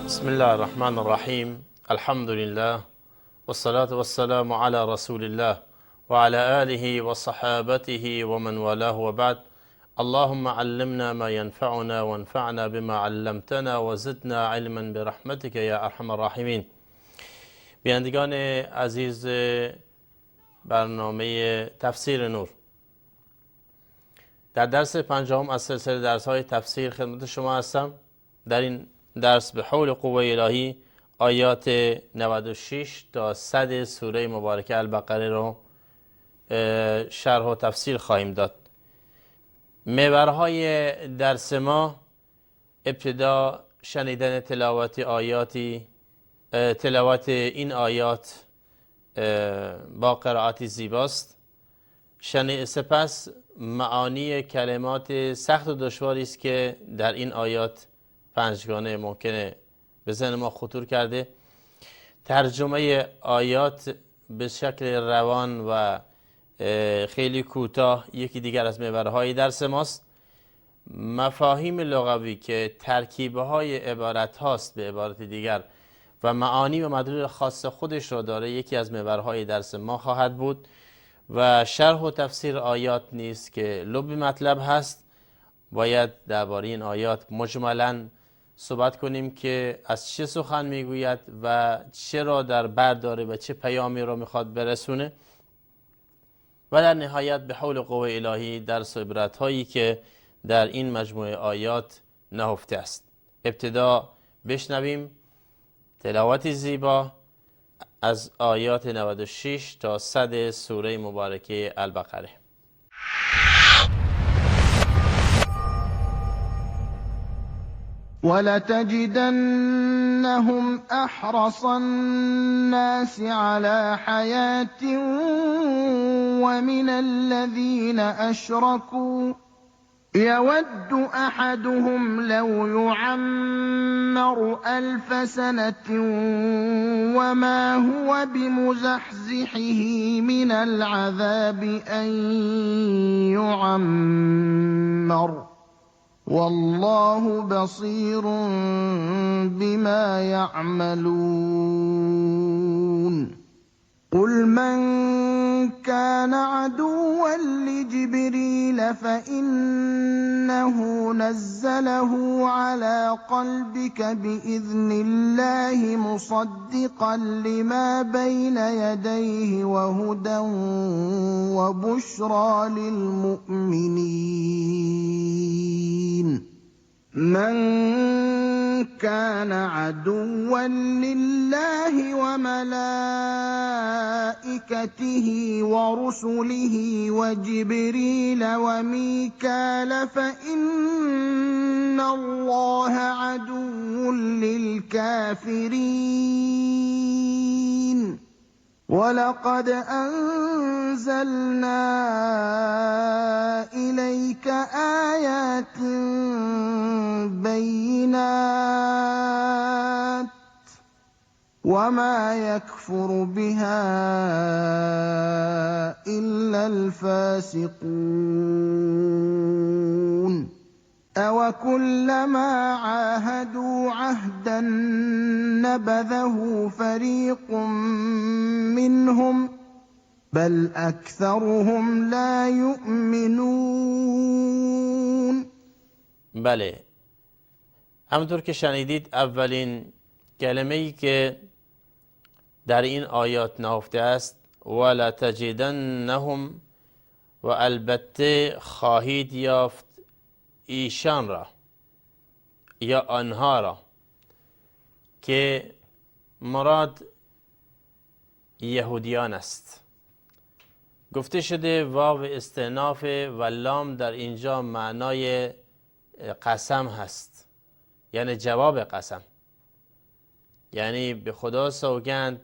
بسم الله الرحمن الرحیم. الحمد لله والصلاة والسلام على رسول الله وعلى آله وصحابته ومن والاه وبعد. اللهم علمنا ما ينفعنا وانفعنا بما علمتنا وزدنا علما برحمتك یا ارحم الراحمین. بینندگان عزیز برنامه تفسیر نور، در درس پنجم از سلسله درس‌های تفسیر خدمت شما هستم. در این درس به حول قوه الهی آیات 96 تا 100 سوره مبارکه البقره رو شرح و تفسیر خواهیم داد. محورهای درس ما ابتدا شنیدن تلاوت این آیات با قرائتی زیباست. سپس معانی کلمات سخت و دشواری است که در این آیات پنجگانه ممکنه به ذهن ما خطور کرده. ترجمه آیات به شکل روان و خیلی کوتاه یکی دیگر از محورهای درس ماست. مفاهیم لغوی که ترکیبه های عبارت هاست به عبارت دیگر و معانی و مدلول خاص خودش را داره، یکی از محورهای درس ما خواهد بود. و شرح و تفسیر آیات نیست که لب مطلب هست. باید درباره این آیات مجملاً صحبت کنیم که از چه سخن میگوید و چرا در بر داره و چه پیامی را میخواد برسونه، و در نهایت به حول قوه الهی درس و عبرت هایی که در این مجموعه آیات نهفته است. ابتدا بشنویم تلاوت زیبا از آیات 96 تا 100 سوره مبارکه البقره. ولتجدنهم أحرص الناس على حياة ومن الذين أشركوا يود أحدهم لو يعمر 1000 سنة وما هو بمزحزحه من العذاب أن يعمر والله بصير بما يعملون قل من كان عدوا لجبريل فإنه نزله على قلبك بإذن الله مصدقا لما بين يديه وهدى وبشرى للمؤمنين من كان عدوا لله وملائكته ورسله وجبريل وميكال فإن الله عدو للكافرين ولقد أنزلنا إليك آيات بينات وما يكفر بها إلا الفاسقون أوكلما عاهدوا عهدا نبذه فريق منهم بل أكثرهم لا يؤمنون. بله، همونطور که شنیدید اولین کلمه‌ای که در این آیات نهفته است ولتجدنهم، و البته خواهید یافت ایشان را یا آنها را، که مراد یهودیان است. گفته شده واو استئناف و لام در اینجا معنای قسم هست، یعنی جواب قسم، یعنی به خدا سوگند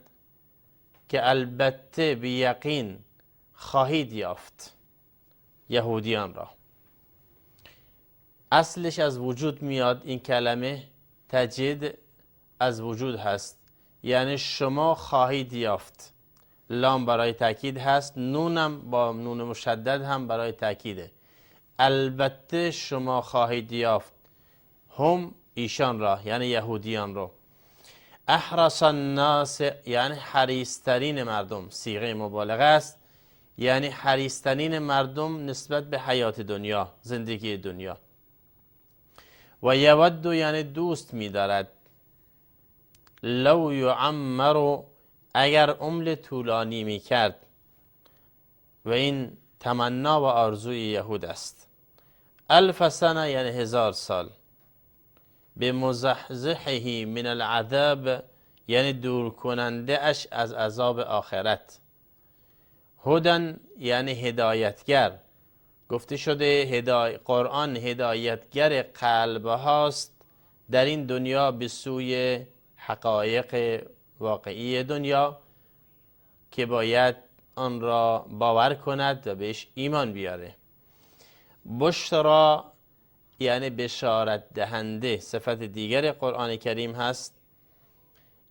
که البته به یقین خواهید یافت یهودیان را. اصلش از وجود میاد، این کلمه تجد از وجود هست، یعنی شما خواهید یافت. لام برای تاکید هست، نونم با نون مشدد هم برای تاکیده. البته شما خواهید یافت هم ایشان را، یعنی یهودیان رو. احرص الناس یعنی حریصترین مردم، صیغه مبالغه است، یعنی حریصترین مردم نسبت به حیات دنیا، زندگی دنیا. و یود یعنی دوست می‌دارد، لو یعمر اگر عمر طولانی می‌کرد، و این تمنا و آرزوی یهود است. الف سنه یعنی 1000 سال. به مزحزحه من العذاب یعنی دور کننده اش از عذاب آخرت. هدن یعنی هدایتگر. گفته شده قرآن هدایتگر قلب هاست در این دنیا به سوی حقایق واقعی دنیا که باید آن را باور کند و بهش ایمان بیاره. بشرا یعنی بشارت دهنده، صفت دیگر قرآن کریم هست،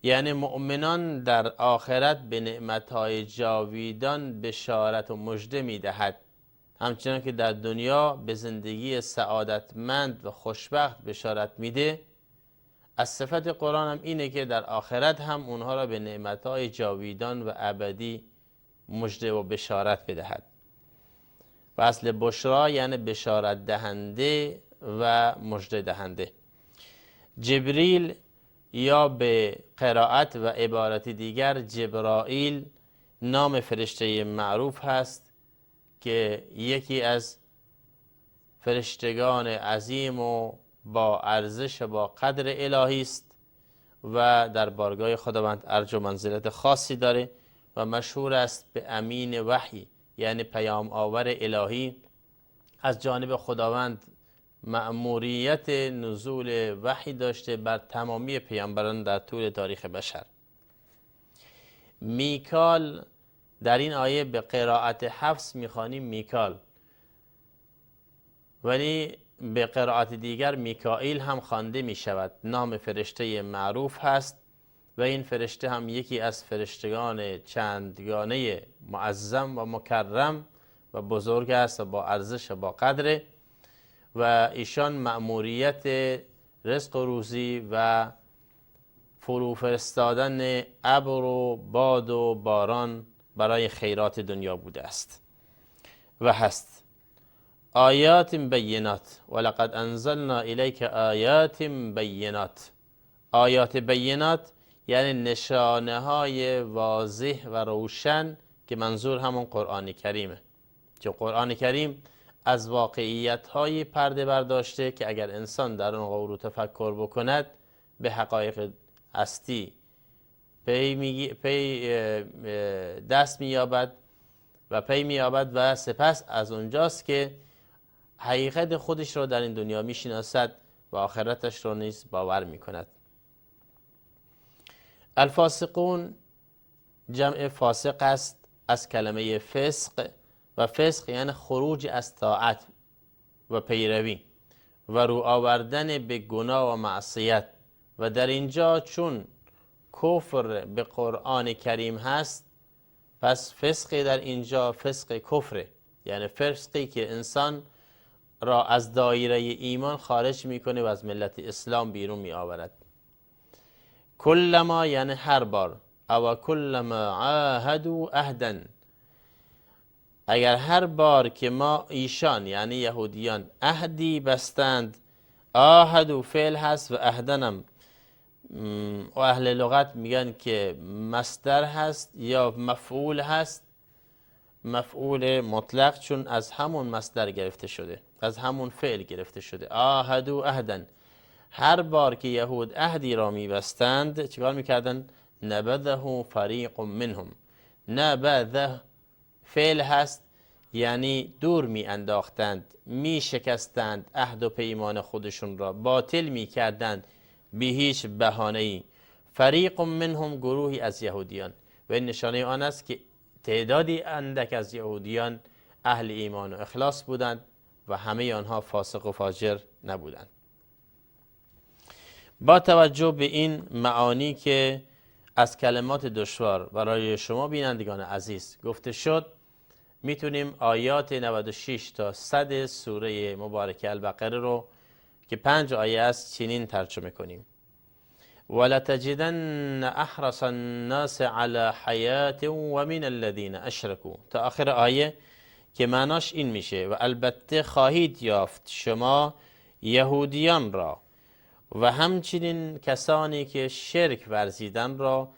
یعنی مؤمنان در آخرت به نعمتهای جاویدان بشارت و مژده میدهد، همچنان که در دنیا به زندگی سعادتمند و خوشبخت بشارت میده. از صفت قرآن هم اینه که در آخرت هم اونها را به نعمتهای جاویدان و ابدی مژده و بشارت بدهد. و اصل بشرا یعنی بشارت دهنده و مژده دهنده. جبریل یا به قرائت و عبارت دیگر جبرائیل نام فرشته معروف هست که یکی از فرشتگان عظیم و با ارزش و با قدر الهی است و در بارگاه خداوند ارج و منزلت خاصی داره و مشهور است به امین وحی، یعنی پیام آور الهی. از جانب خداوند مأموریت نزول وحی داشته بر تمامی پیامبران در طول تاریخ بشر. میکال در این آیه به قرائت حفص میخوانیم میکال، ولی به قرائت دیگر میکائیل هم خوانده می شود. نام فرشته معروف هست و این فرشته هم یکی از فرشتگان چندگانه معظم و مکرم و بزرگ است و با ارزش و با قدر، و ایشان مأموریت رزق و روزی و فرو فرستادن ابر و باد و باران برای خیرات دنیا بوده است و هست. آیات بینات ولقد انزلنا الیک آیات بینات. آیات بینات یعنی نشانه های واضح و روشن که منظور همون قرآن کریمه، که قرآن کریم از واقعیت های پرده برداشته که اگر انسان در اون غور و تفکر بکند به حقایق هستی دست مییابد و پی مییابد و سپس از اونجاست که حقیقت خودش را در این دنیا میشناسد و آخرتش را نیز باور میکند. الفاسقون جمع فاسق است از کلمه فسق، و فسق یعنی خروج از طاعت و پیروی و رو آوردن به گناه و معصیت. و در اینجا چون کفر به قرآن کریم هست، پس فسقی در اینجا فسق کفره، یعنی فسقی که انسان را از دایره ایمان خارج میکنه و از ملت اسلام بیرون می آورد. کلما یعنی هر بار، او کلما عاهدوا عهدا، اگر هر بار که ما ایشان یعنی یهودیان عهدی بستند. عاهدوا فعل هست و عهدنم و اهل لغت میگن که مصدر هست یا مفعول هست، مفعول مطلق، چون از همون مصدر گرفته شده، از همون فعل گرفته شده. عاهدوا عهدا، هر بار که یهود عهدی را میبستند چیکار میکردن؟ نبذه فریق منهم. نبذه فعل هست یعنی دور می انداختند، می شکستند عهد و پیمان خودشون را، باطل می کردند به هیچ بهانه‌ای. فریق منهم گروهی از یهودیان، و این نشانه آن است که تعدادی اندک از یهودیان اهل ایمان و اخلاص بودند و همه آنها فاسق و فاجر نبودند. با توجه به این معانی که از کلمات دشوار برای شما بینندگان عزیز گفته شد، میتونیم آیات 96 تا 100 سوره مبارکه البقره رو که 5 آیه است چنین ترجمه کنیم: ولتجدن احرص الناس على حیات و من الذین اشرکوا تا آخر آیه که معناش این میشه و البته خواهید یافت شما یهودیان را و همچنین کسانی که شرک ورزیدن را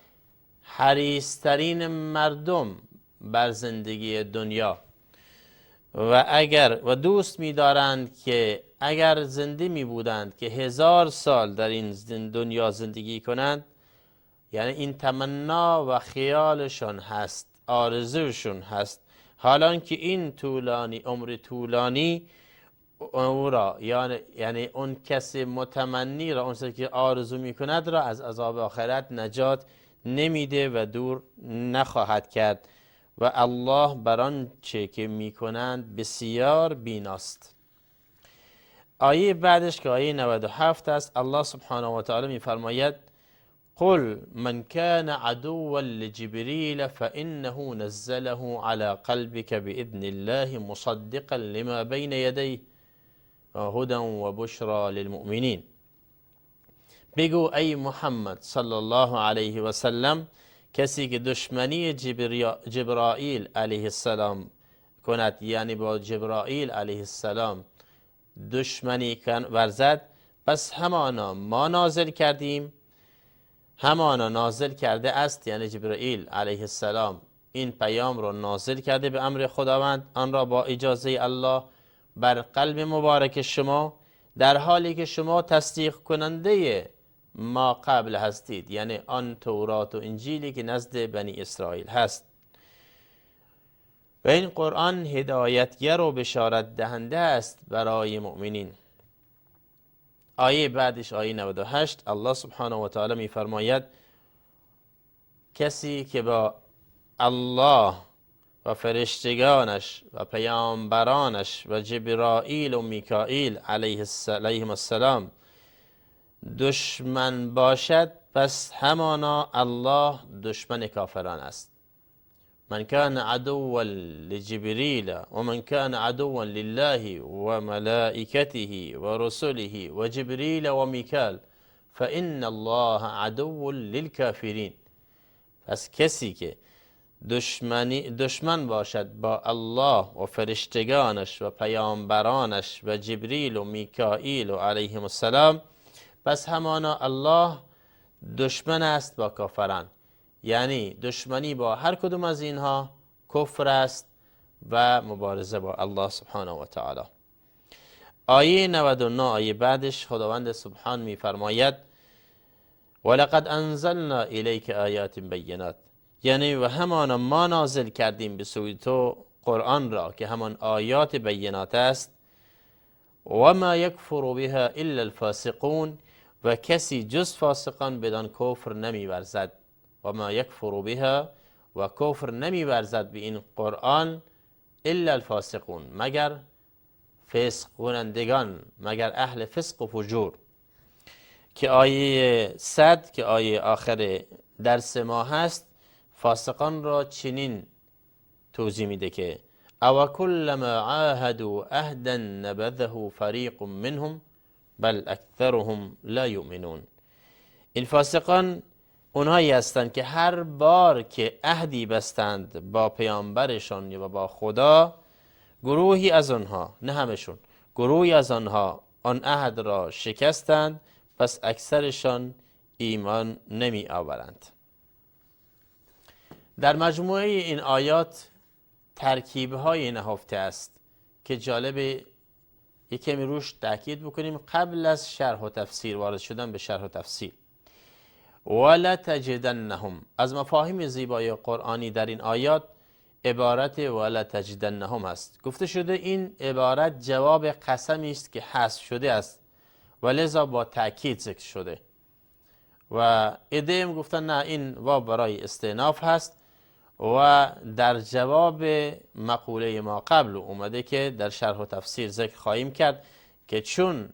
حریصترین مردم بر زندگی دنیا و دوست می‌دارند که اگر زنده می بودند که 1000 سال در این دنیا زندگی کنند، یعنی این تمنا و خیالشون هست، آرزوشون هست، حالان که این عمر طولانی او را یعنی اون کسی متمنی را، اون که آرزو میکند را از عذاب آخرت نجات نمیده و دور نخواهد کرد و الله بر آنچه که میکنند بسیار بیناست. آیه بعدش که آیه 97 است، الله سبحانه و تعالی میفرماید قل من كان عدوا لجبريل فإنه نزله على قلبك بإذن الله مصدقا لما بين يديه هدى وبشرى للمؤمنين. بگو ای محمد صلی الله علیه و سلم، کسی که دشمنی جبرائیل علیه السلام کند، یعنی با جبرائیل علیه السلام دشمنی ورزد، پس همانا ما نازل کردیم، همانا نازل کرده است، یعنی جبرائیل علیه السلام این پیام را نازل کرده به امر خداوند، آن را با اجازه الله بر قلب مبارک شما، در حالی که شما تصدیق کننده ما قبل هستید، یعنی آن تورات و انجیلی که نزد بنی اسرائیل هست. و این قرآن هدایتگر و بشارت دهنده است برای مؤمنین. آیه بعدش آیه 98 الله سبحانه و تعالی می فرماید کسی که با الله و فرشتگانش و پیامبرانش و جبرائیل و میکائیل علیهم السلام دشمن باشد، پس همانا الله دشمن کافران است. من كان عدوا لجبريل ومن كان عدوا لله وملائكته ورسله وجبريل وميكال فإن الله عدو للكافرين. پس کسی که دشمن باشد با الله و فرشتگانش و پیامبرانش و جبریل و میکائیل و علیهم السلام، پس همانا الله دشمن است با کافران، یعنی دشمنی با هر کدوم از اینها کفر است و مبارزه با الله سبحانه و تعالی. آیه 99 آیه بعدش خداوند سبحان می فرماید ولقد انزلنا الیک آیات بینات، یعنی و همان ما نازل کردیم به سوی تو قرآن را که همان آیات بینات است. و ما یکفر بها الا الفاسقون، و کسی جز فاسقان بدان کفر نمی ورزد. و ما یکفر بها، و کفر نمی ورزد به این قرآن الا الفاسقون، مگر فسق کنندگان، مگر اهل فسق و فجور. که آیه 100 که آیه آخر درس ما هست فاسقان را چنین توضیح میده که او کلما عاهدوا عهدا نبذه فریق منهم بل اکثرهم لا یؤمنون. این فاسقان اونهایی هستند که هر بار که عهدی بستند با پیامبرشان یا با خدا، گروهی از آنها، نه همشون، گروهی از آنها آن عهد را شکستند، پس اکثرشان ایمان نمی آورند. در مجموعه این آیات ترکیب‌های نهفته است که جالب یکمی روش تاکید بکنیم قبل از شرح و تفسیر، وارد شدن به شرح و تفسیر. ولا تجدنهم، از مفاهیم زیبای قرآنی در این آیات عبارت ولا تجدنهم است. گفته شده این عبارت جواب قسمی است که حذف شده است و لذا با تأکید ذکر شده. و ادهم گفتن نه، این واو برای استئناف هست و در جواب مقوله ما قبل اومده که در شرح و تفسیر ذکر خواهیم کرد که چون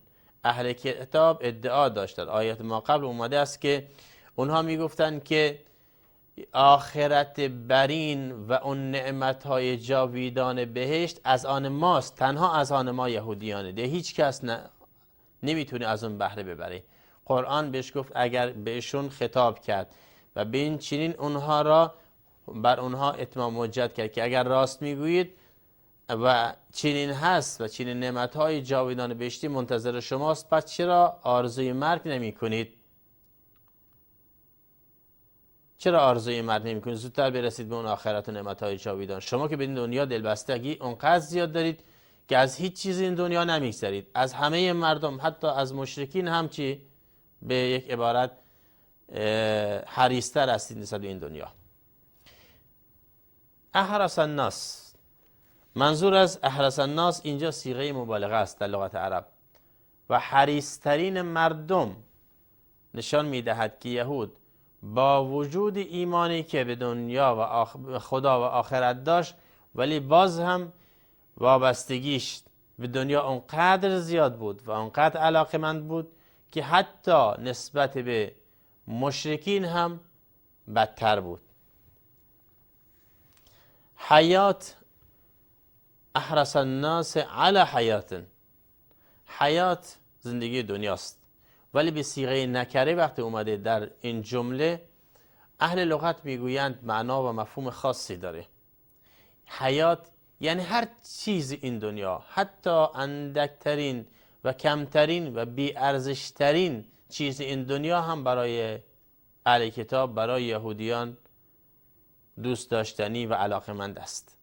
اهل کتاب ادعا داشت، در آیات ما قبل اومده است که اونها میگفتن که آخرت برین و اون نعمتهای جاویدان بهشت از آن ماست، تنها از آن ما یهودیانه ده، هیچ کس نمیتونه از اون بهره ببره. قرآن بهش گفت اگر بهشون خطاب کرد و به این چنین اونها را بر اونها اتمام حجت کرد که اگر راست میگویید و چنین هست و چنین نعمتهای جاودان بهشتی منتظر شماست، پس چرا آرزوی مرگ نمی کنید؟ چرا آرزوی مرگ نمی کنید؟ زودتر برسید به اون آخرت و نعمتهای جاودان. شما که به این دنیا دلبستگی اونقدر زیاد دارید که از هیچ چیز این دنیا نمیگذرید. از همه مردم، حتی از مشرکین هم چی؟ به یک عبارت حریص‌تر هستید نسبت به این دنیا. احرس الناس، منظور از احرس الناس اینجا صیغه مبالغه است در لغت عرب و حریص‌ترین مردم نشان میدهد که یهود با وجود ایمانی که به دنیا و خدا و آخرت داشت، ولی باز هم وابستگیش به دنیا اونقدر زیاد بود و اونقدر علاقمند بود که حتی نسبت به مشرکین هم بدتر بود. حیات، احرس الناس علی حیات، حیات زندگی دنیاست، ولی به صیغه نکره وقتی اومده در این جمله اهل لغت میگویند معنا و مفهوم خاصی داره. حیات یعنی هر چیز این دنیا، حتی اندکترین و کمترین و بی‌ارزشترین چیز این دنیا هم برای اهل کتاب، برای یهودیان دوست داشتنی و علاقمند است.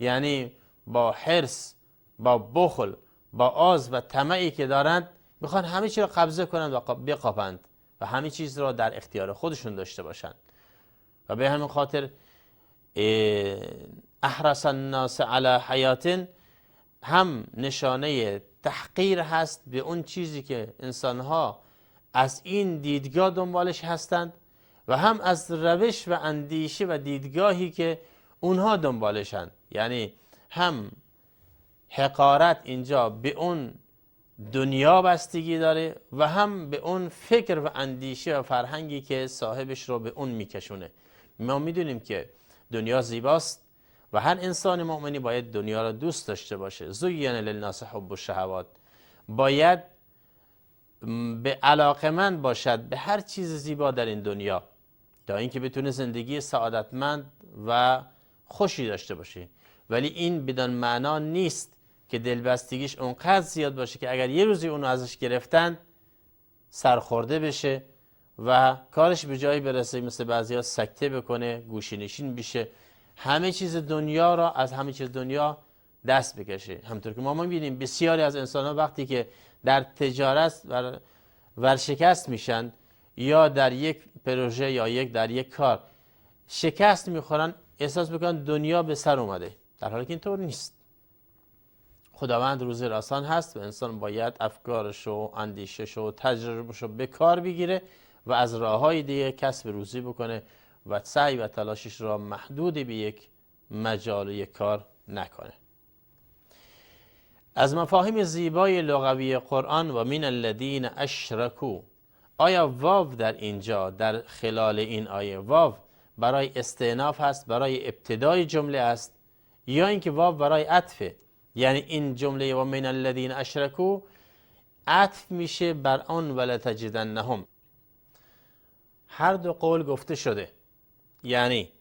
یعنی با حرص، با بخل، با آز و طمعی که دارند میخوان همه چیز را قبضه کنند و بقاپند و همه چیز را در اختیار خودشون داشته باشند. و به همین خاطر احرس الناس علی حیات هم نشانه تحقیر هست به اون چیزی که انسانها از این دیدگاه دنبالش هستند و هم از روش و اندیشه و دیدگاهی که اونها دنبالشند. یعنی هم حقارت اینجا به اون دنیا بستگی داره و هم به اون فکر و اندیشه و فرهنگی که صاحبش رو به اون میکشونه. ما میدونیم که دنیا زیباست و هر انسان مؤمنی باید دنیا را دوست داشته باشه. زین للناس حب الشهوات، باید به علاقمند باشد به هر چیز زیبا در این دنیا تا اینکه بتونه زندگی سعادتمند و خوشی داشته باشه. ولی این بدان معنا نیست که دلبستگیش اونقدر زیاد باشه که اگر یه روزی اونو ازش گرفتن سرخورده بشه و کارش به جایی برسه مثل بعضیا سکته بکنه، گوشه‌نشین بشه، همه چیز دنیا را از همه چیز دنیا دست بکشه. همطور که ما می‌بینیم بسیاری از انسان‌ها وقتی که در تجارت ورشکست میشن یا در یک پروژه یا در یک کار شکست میخورن، احساس میکنن دنیا به سر اومده، در حالی که اینطور نیست. خداوند روزی رسان هست و انسان باید افکارش و اندیشش و تجربهش رو به کار بگیره و از راههای دیگه کسب روزی بکنه و سعی و تلاشش را محدود به یک مجال و یک کار نکنه. از مفاهیم زیبای لغوی قرآن و من الذین اشرکوا، آیا واو در اینجا در خلال این آیه واو برای استئناف هست، برای ابتدای جمله است، یا اینکه واو برای عطفه؟ یعنی این جمله و من الذین اشرکوا عطف میشه بر آن ولتجدنهم. هر دو قول گفته شده، یعنی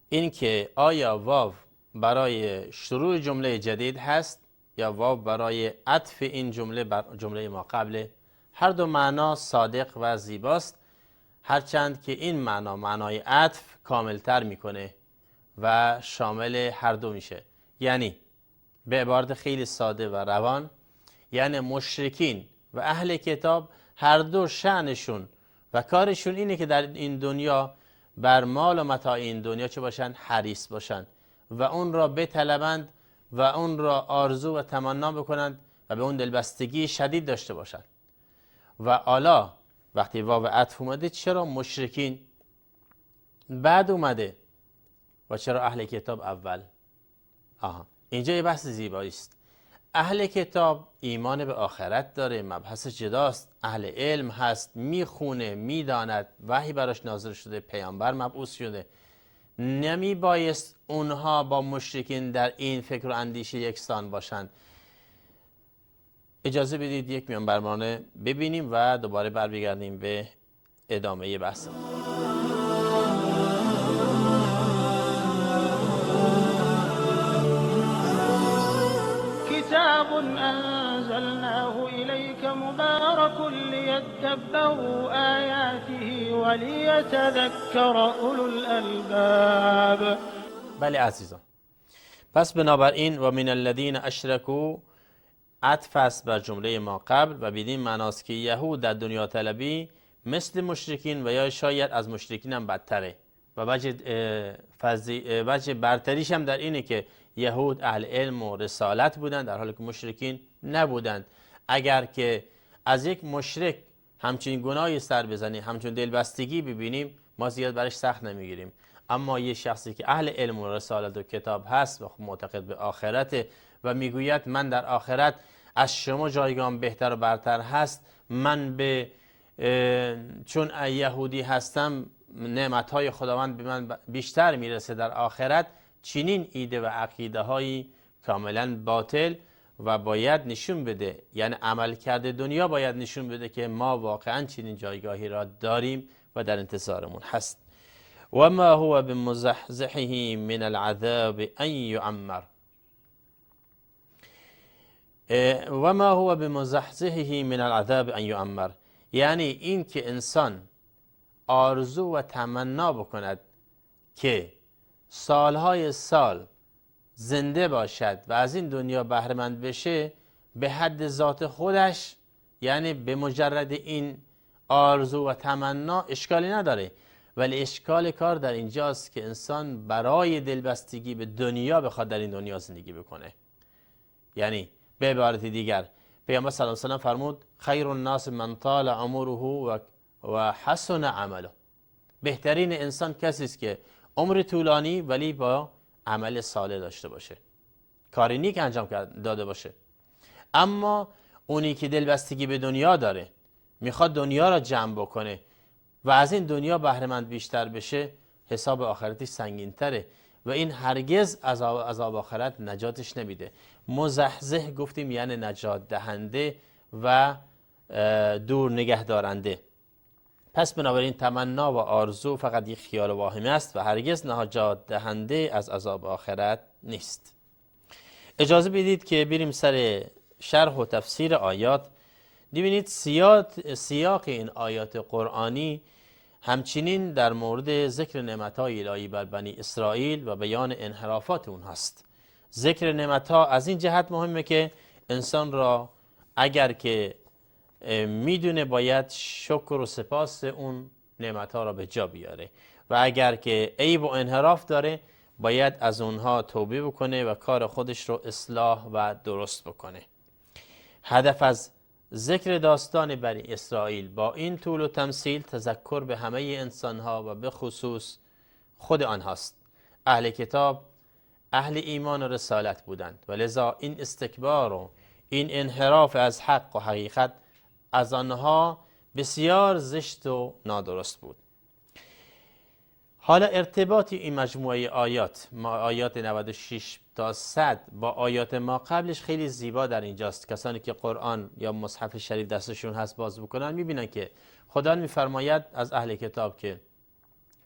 اینکه آیا واو برای شروع جمله جدید هست یا واو برای عطف این جمله بر جمله ما قبله. هر دو معنا صادق و زیباست، هرچند که این معنا معنای عطف کاملتر میکنه و شامل هر دو میشه. یعنی به عبارت خیلی ساده و روان، یعنی مشرکین و اهل کتاب هر دو شأنشون و کارشون اینه که در این دنیا بر مال و متاع این دنیا چه باشن؟ حریص باشن و اون را بطلبند و اون را آرزو و تمنا بکنند و به اون دلبستگی شدید داشته باشند. و حالا وقتی واو عطف اومده، چرا مشرکین بعد اومده و چرا اهل کتاب اول؟ اینجا یه بحث زیبایی است. اهل کتاب ایمان به آخرت داره، مبحث جداست، اهل علم هست، میخونه، میداند، وحی براش نازل شده، پیامبر مبعوث شده. نمی بایست اونها با مشرکین در این فکر و اندیشه یکسان باشند. اجازه بدید یک میان برنامه ببینیم و دوباره برمیگردیم به ادامه بحث. كتاب أنزلناه إليك مبارك ليدبروا آياته وليتذكر أولو الألباب. بله عزیزان، پس بنابراین و من الذین اشرکوا عطف است بر جمله ما قبل و بدین معناست که یهود در دنیا طلبی مثل مشرکین و یا شاید از مشرکین هم بدتره و وجه برتریش هم در اینه که یهود اهل علم و رسالت بودند در حالی که مشرکین نبودند. اگر که از یک مشرک همچین گناهی سر بزنیم، همچون دلبستگی ببینیم، ما زیاد برش سخت نمیگیریم. اما یه شخصی که اهل علم و رسالت و کتاب هست و معتقد به آخرت و میگوید من در آخرت از شما جایگاهم بهتر و برتر هست، من به چون یهودی هستم نعمتهای خداوند به من بیشتر میرسه در آخرت، چنین ایده و عقیده هایی کاملا باطل و باید نشون بده، یعنی عمل کرده دنیا باید نشون بده که ما واقعا چنین جایگاهی را داریم و در انتظارمون هست. و ما هو بمزحزحه من العذاب ان یعمر، و ما هو بمزحزحه من العذاب ان یعمر، یعنی این که انسان آرزو و تمنا بکند که سالهای سال زنده باشد و از این دنیا بهره‌مند بشه، به حد ذات خودش، یعنی به مجرد این آرزو و تمنا اشکالی نداره، ولی اشکال کار در اینجاست که انسان برای دلبستگی به دنیا بخواد در این دنیا زندگی بکنه. یعنی به عبارت دیگر پیامبر صلی الله علیه و آله فرمود خیر الناس من طال عمره و حسن عمله، بهترین انسان کسی است که عمر طولانی ولی با عمل صالح داشته باشه، کار نیک انجام داده باشه. اما اونی که دلبستگی به دنیا داره، میخواد دنیا را جمع بکنه و از این دنیا بهره‌مند بیشتر بشه، حساب آخرتش سنگین‌تره و این هرگز عذاب آخرت نجاتش نمیده. مزحزح گفتیم یعنی نجات دهنده و دور نگه دارنده. پس بنابراین تمنا و آرزو فقط یک خیال واهمه است و هرگز نجات دهنده از عذاب آخرت نیست. اجازه بدید که بریم سر شرح و تفسیر آیات. ببینید سیاق این آیات قرآنی همچنین در مورد ذکر نعمت‌های الهی بر بنی اسرائیل و بیان انحرافات اون هست. ذکر نعمت‌ها از این جهت مهمه که انسان را اگر که میدونه باید شکر و سپاس اون نعمت‌ها را به جا بیاره و اگر که عیب و انحراف داره باید از اونها توبه بکنه و کار خودش رو اصلاح و درست بکنه. هدف از ذکر داستان بنی اسرائیل با این طول و تمثیل تذکر به همه انسانها و به خصوص خود آنهاست. اهل کتاب اهل ایمان و رسالت بودند و لذا این استکبار و این انحراف از حق و حقیقت از آنها بسیار زشت و نادرست بود. حالا ارتباط این مجموعه آیات، آیات 96 تا 100 با آیات ما قبلش خیلی زیبا در اینجاست. کسانی که قرآن یا مصحف شریف دستشون هست باز بکنن میبینن که خدا میفرماید از اهل کتاب که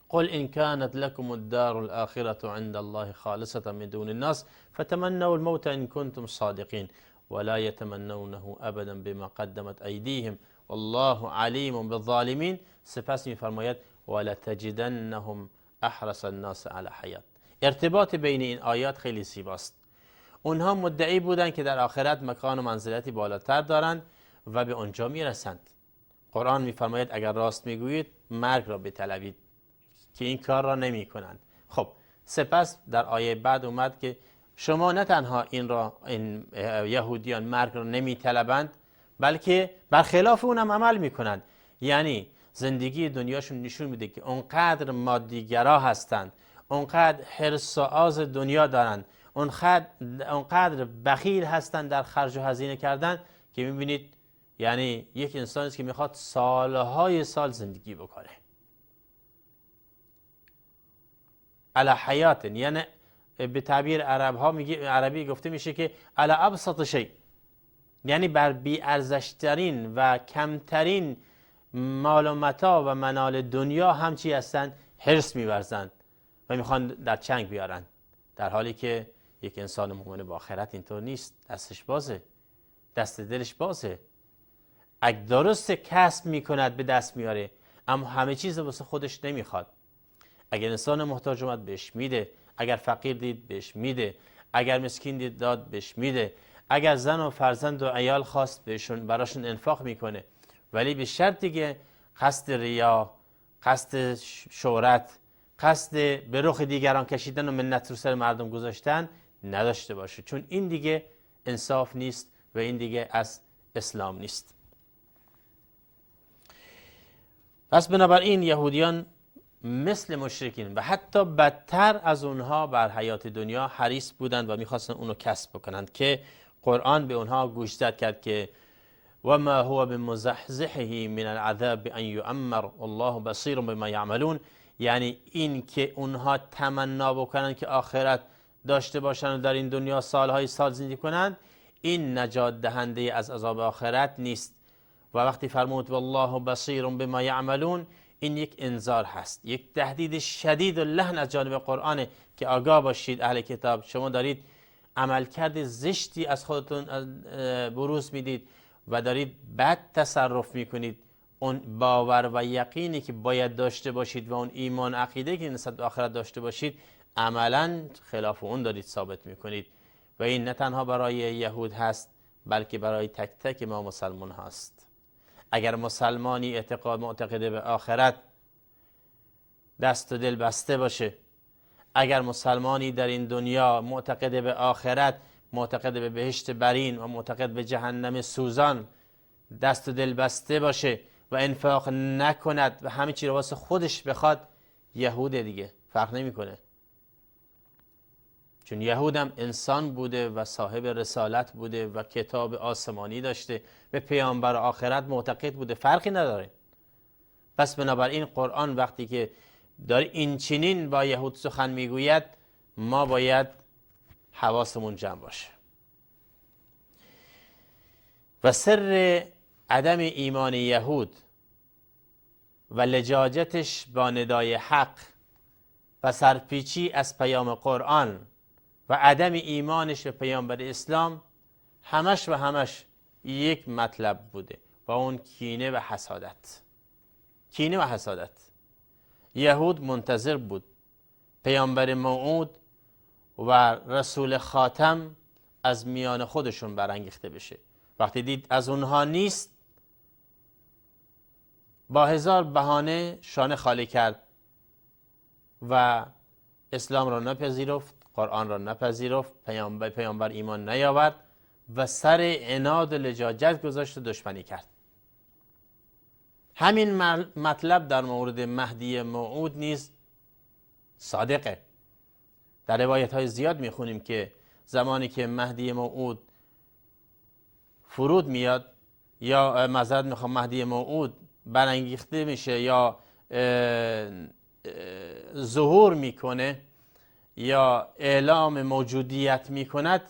قل ان كانت لكم الدار الاخره عند الله خالصه من دون الناس فتمنوا الموت ان كنتم صادقين ولا يتمنونه ابدا بما قدمت ايديهم والله عليم بالظالمين. سپس میفرماید ولتجدنهم احرص الناس على حیات. ارتباط بین این آیات خیلی زیباست. اونها مدعی بودند که در آخرت مکان و منزلتی بالاتر دارند و به اونجا میرسند. قرآن میفرماید اگر راست میگویید مرگ را بطلبید که این کار را نمی کنند. خب سپس در آیه بعد اومد که شما نه تنها این یهودیان مرگ را نمی طلبند بلکه برخلاف اونم عمل میکنند. یعنی زندگی دنیاشون نشون میده که اونقدر مادیگرا هستند، اونقدر حرص و آز دنیا دارند، اونقدر بخیل هستند در خرج و هزینه کردن که میبینید یعنی یک انسانی است که میخواد سالهای سال زندگی بکنه. علی حیات، یعنی به تعبیر عربی گفته میشه که علی ابسط شیء، یعنی بر بی‌ارزش‌ترین و کمترین مال و متاع و منال دنیا هم چی هستن؟ حرص می‌ورزند و میخوان در چنگ بیارن، در حالی که یک انسان مؤمن با آخرت اینطور نیست. دستش بازه، دست دلش بازه. اگه درست کسب میکند به دست میاره، اما همه چیز واسه خودش نمیخواد. اگر انسان محتاج اومد بهش میده، اگر فقیر دید بهش میده، اگر مسکین دید داد بهش میده، اگر زن و فرزند و عیال خواست بهشون براشون انفاق میکنه. ولی به شرطی که قصد ریا، قصد شهرت، قصد به رخ دیگران کشیدن و منت رو سر مردم گذاشتن نداشته باشه، چون این دیگه انصاف نیست و این دیگه از اسلام نیست. پس بنابراین یهودیان مثل مشرکین و حتی بدتر از اونها بر حیات دنیا حریص بودند و میخواستن اونو کسب بکنند که قرآن به اونها گوشزد کرد که و ما هو بمزحزحه من العذاب ان یؤمر والله بصیر بما یعملون، یعنی این که اونها تمنا بکنند که آخرت داشته باشند و در این دنیا سالهای سال زندگی کنند، این نجات دهنده از عذاب آخرت نیست. و وقتی فرمود والله بصیر بما یعملون، این یک انذار هست، یک تهدید شدید و لحن از جانب قرآنه که آگاه باشید اهل کتاب، شما دارید عملکرد زشتی از خودتون بروز میدید و دارید بد تصرف میکنید. اون باور و یقینی که باید داشته باشید و اون ایمان عقیده که نسبت به آخرت داشته باشید، عملا خلاف اون دارید ثابت میکنید. و این نه تنها برای یهود هست، بلکه برای تک تک ما مسلمان هست. اگر مسلمانی معتقد به آخرت دست و دل بسته باشه، اگر مسلمانی در این دنیا معتقد به آخرت، معتقد به بهشت برین و معتقد به جهنم سوزان دست و دل بسته باشه و انفاق نکند و همه چی رو واسه خودش بخواد، یهوده دیگه، فرق نمیکنه. چون یهود هم انسان بوده و صاحب رسالت بوده و کتاب آسمانی داشته، به پیامبر آخرت معتقد بوده، فرقی نداره. پس بنابراین قرآن وقتی که داره این چنین با یهود سخن میگوید، ما باید حواسمون جمع باشه. و سر عدم ایمان یهود و لجاجتش با ندای حق و سرپیچی از پیام قرآن و عدم ایمانش به پیامبر اسلام همش یک مطلب بوده، و اون کینه و حسادت. کینه و حسادت. یهود منتظر بود پیامبر موعود و رسول خاتم از میان خودشون برانگیخته بشه. وقتی دید از اونها نیست، با هزار بهانه شانه خالی کرد و اسلام را نپذیرفت، قرآن را نپذیرفت، پیامبر ایمان نیاورد و سر عناد و لجاجت گذاشت و دشمنی کرد. همین مطلب در مورد مهدی موعود نیز صادقه. در روایت های زیاد میخونیم که زمانی که مهدی موعود فرود میاد، یا مهدی موعود برانگیخته میشه یا ظهور میکنه یا اعلام موجودیت میکند،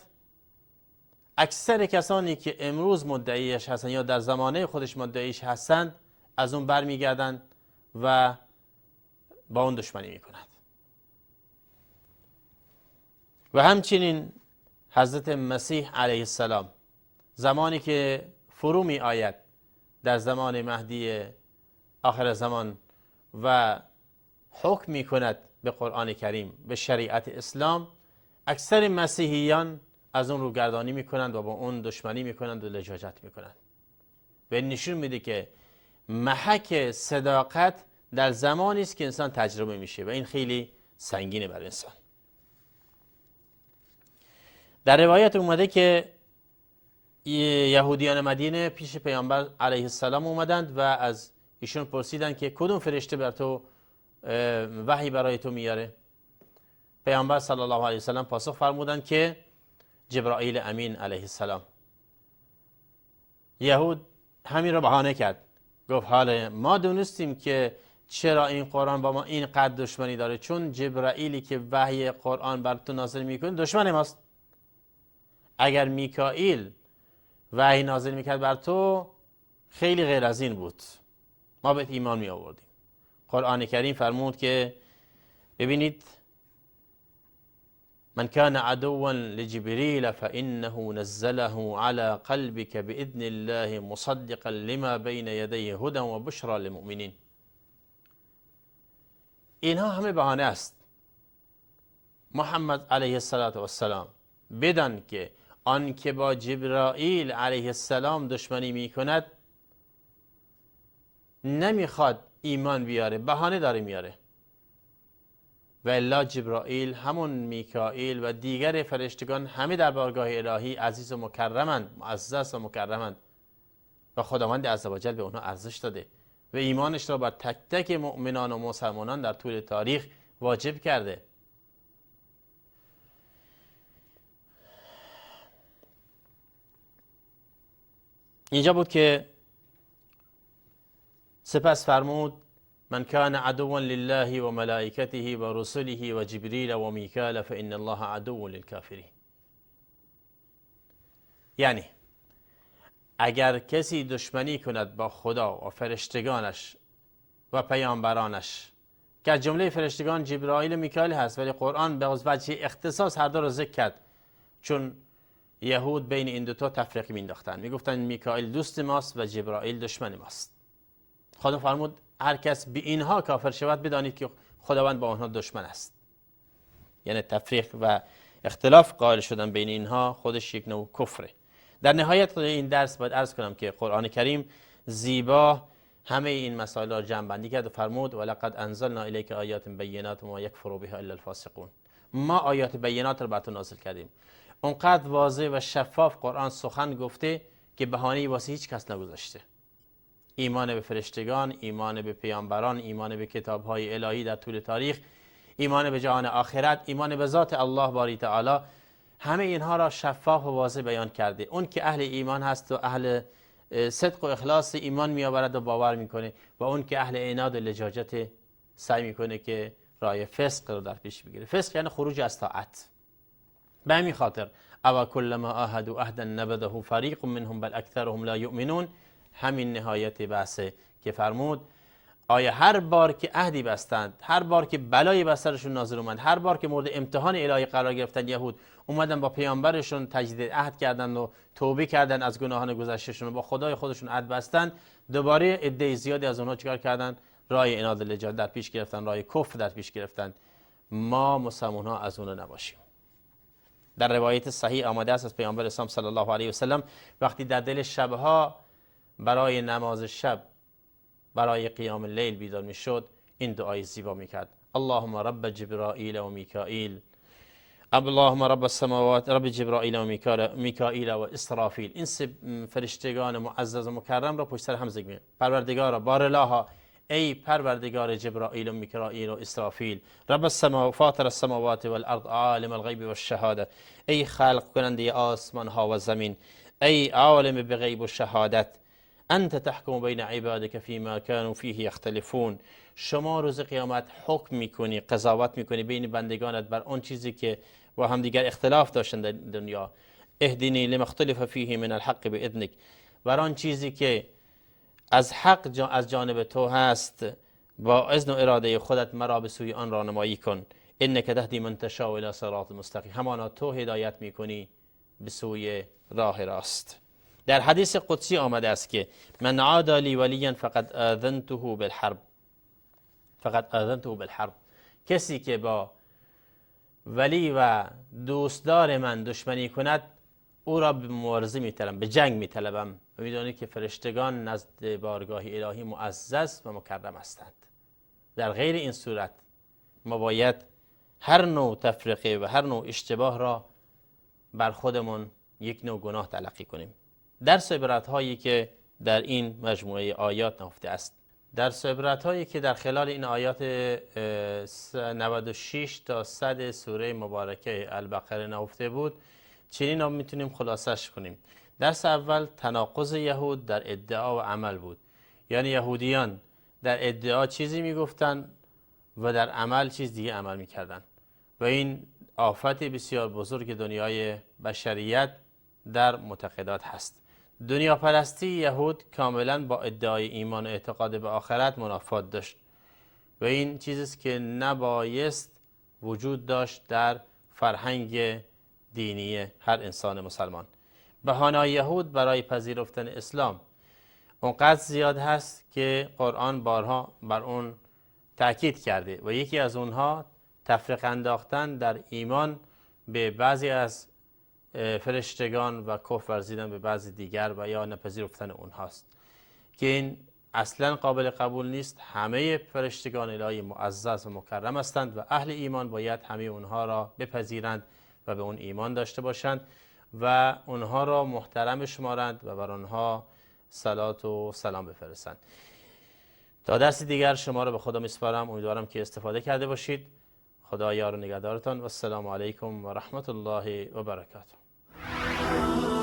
اکثر کسانی که امروز مدعیش هستند یا در زمانه خودش مدعیش هستند، از اون برمیگردند و با اون دشمنی میکنند. و همچنین حضرت مسیح علیه السلام زمانی که فرو می آید در زمان مهدی آخر زمان و حکم می کند به قرآن کریم، به شریعت اسلام، اکثر مسیحیان از اون روگردانی می کنند و با اون دشمنی می کنند و لجاجت می کنند. و این نشون میده که محک صداقت در زمانی است که انسان تجربه میشه و این خیلی سنگینه بر انسان. در روایت اومده که یهودیان مدینه پیش پیامبر علیه السلام اومدند و از ایشون پرسیدند که کدوم فرشته بر تو وحی برای تو میاره؟ پیامبر صلی الله علیه وسلم پاسخ فرمودند که جبرائیل امین علیه السلام. یهود همین را بهانه کرد، گفت حالا ما دونستیم که چرا این قرآن با ما اینقدر دشمنی داره، چون جبرائیلی که وحی قرآن بر تو نازل میکنه دشمن ماست. اگر میکائیل وحی نازل میکرد بر تو خیلی غیر از این بود، ما بهت ایمان می آوردیم. قرآن کریم فرمود که ببینید من كان عدوا لجبريل فإنه نزله على قلبك بإذن الله مصدقا لما بين يديه هدى وبشرى للمؤمنين. اینها همه بهانه است. محمد علیه السلام بدان که آن که با جبرائیل علیه السلام دشمنی می کند نمیخواد ایمان بیاره، بهانه داره میاره. و الا جبرائیل همون میکائیل و دیگر فرشتگان همه در بارگاه الهی عزیز و مکرمند، معزز و مکرمند و خداوند عزوجل به اونها ارزش داده و ایمانش را بر تک تک مؤمنان و مسلمانان در طول تاریخ واجب کرده. اینجا بود که سپس فرمود من كان عدوا لله و ملائکته و رسله و جبریل و میکائیل فإن الله عدو للکافرین. یعنی اگر کسی دشمنی کند با خدا و فرشتگانش و پیامبرانش که از جمله فرشتگان جبرائیل و میکائیل هست، ولی قرآن به وجه اختصاص هر دو را ذکر کرد، چون یهود بین این دوتا تفریق مینداختن، میگفتن میکائیل دوست ماست و جبرائیل دشمن ماست. خدا فرمود هر کس به اینها کافر شود بدانید که خداوند با آنها دشمن است. یعنی تفریق و اختلاف قائل شدن بین اینها خودش یک نوع کفره. در نهایت این درس باید عرض کنم که قرآن کریم زیبا همه این مسائل را جمع بندی کرد و فرمود ولقد انزلنا الیک آیات بینات وما یکفر بها الا الفاسقون. ما آیات بینات را بر تو نازل کردیم. اونقدر واضح و شفاف قرآن سخن گفته که بهانه‌ای واسه هیچ کس نگذاشته. ایمان به فرشتگان، ایمان به پیامبران، ایمان به کتاب‌های الهی در طول تاریخ، ایمان به جهان آخرت، ایمان به ذات الله باری تعالی، همه اینها را شفاف و واضح بیان کرده. اون که اهل ایمان هست و اهل صدق و اخلاص ایمان میآورد و باور میکنه و اون که اهل عناد و لجاجت سعی میکنه که راه فسق رو در پیش بگیره. فسق یعنی خروج از طاعت. به همین خاطر او کلما عاهدوا عهدا نبذه فریق منهم بل اکثرهم لا یؤمنون، همین نهایت بحثه که فرمود آیا هر بار که عهدی بستند، هر بار که بلایی بر سرشون نازل اومد، هر بار که مورد امتحان الهی قرار گرفتن، یهود اومدن با پیامبرشون تجدید عهد کردن و توبه کردن از گناهان گذشتهشون و با خدای خودشون عهد بستن، دوباره عده زیادی از اونها چیکار کردن؟ راه عناد و لجاجت در پیش گرفتن، راه کفر در پیش گرفتن. ما مسلمان ها از اونها نباشیم. در روایت صحیح آمده است از پیامبر اسلام صلی الله علیه و سلم وقتی در دل شبها برای نماز شب، برای قیام اللیل بیدار میشد، این دعای زیبا میکرد: اللهم رب جبرائیل و میکائیل، اللهم رب السماوات، رب جبرائیل و میکائیل و اسرافیل. این سه فرشتگان معزز و مکرم را پشت سر هم ذکر می‌کنه. پروردگارا، بارلاها، ای پروردگار جبرائیل و میکائیل و اسرافیل، رب السماوات، فاطر السماوات والارض، عالم الغیب والشهاده، ای خلق کننده آسمان ها و زمین، ای عالم بغیب و شهادت، انت تحکم بین عبادک فیما كانوا فیه یختلفون. شما روز قیامت حکم میکنی، قضاوت میکنی بین بندگانت بر اون چیزی که با هم دیگر اختلاف داشتن در دنیا. اهدنی لما اختلف فیه من الحق باذنک، بر آن چیزی که از حق از جانب تو هست با اذن و اراده خودت مرا به سوی آن راهنمایی کن. انک تهدی من تشاء الی صراط مستقیم، همانا تو هدایت میکنی به سوی راه راست. در حدیث قدسی آمده است که من عادى لی ولیا فقد آذنته بالحرب، فقد آذنته بالحرب. کسی که با ولی و دوستدار من دشمنی کند، او را به مبارزه میطلبم، به جنگ میطلبم. و میدونید که فرشتگان نزد بارگاه الهی معزز و مکرم هستند. در غیر این صورت ما باید هر نوع تفرقه و هر نوع اشتباه را بر خودمون یک نوع گناه تلقی کنیم. درس و عبرت هایی که در این مجموعه آیات نهفته است، درس و عبرت هایی که در خلال این آیات 96 تا 100 سوره مبارکه البقره نهفته بود، چنین را میتونیم خلاصش کنیم. درس اول تناقض یهود در ادعا و عمل بود. یعنی یهودیان در ادعا چیزی میگفتن و در عمل چیز دیگه عمل میکردن و این آفت بسیار بزرگ دنیای بشریت در معتقدات هست. دنیا پرستی یهود کاملا با ادعای ایمان و اعتقاد به آخرت منافات داشت و این چیزی است که نبایست وجود داشت در فرهنگ دینی هر انسان مسلمان. بهانه‌های یهود برای پذیرفتن اسلام اونقدر زیاد هست که قرآن بارها بر اون تأکید کرده و یکی از اونها تفریق انداختن در ایمان به بعضی از فرشتگان و کفر ورزیدن به بعضی دیگر و یا نپذیرفتن اونهاست که این اصلا قابل قبول نیست. همه فرشتگان الهی معزز و مکرم هستند و اهل ایمان باید همه اونها را بپذیرند و به اون ایمان داشته باشند و اونها را محترم شمارند و بر اونها صلات و سلام بفرستند. تا درس دیگر شما را به خدا میسپارم. امیدوارم که استفاده کرده باشید. خدا یار و نگهدارتان و السلام علیکم و رحمت الله و برکاته.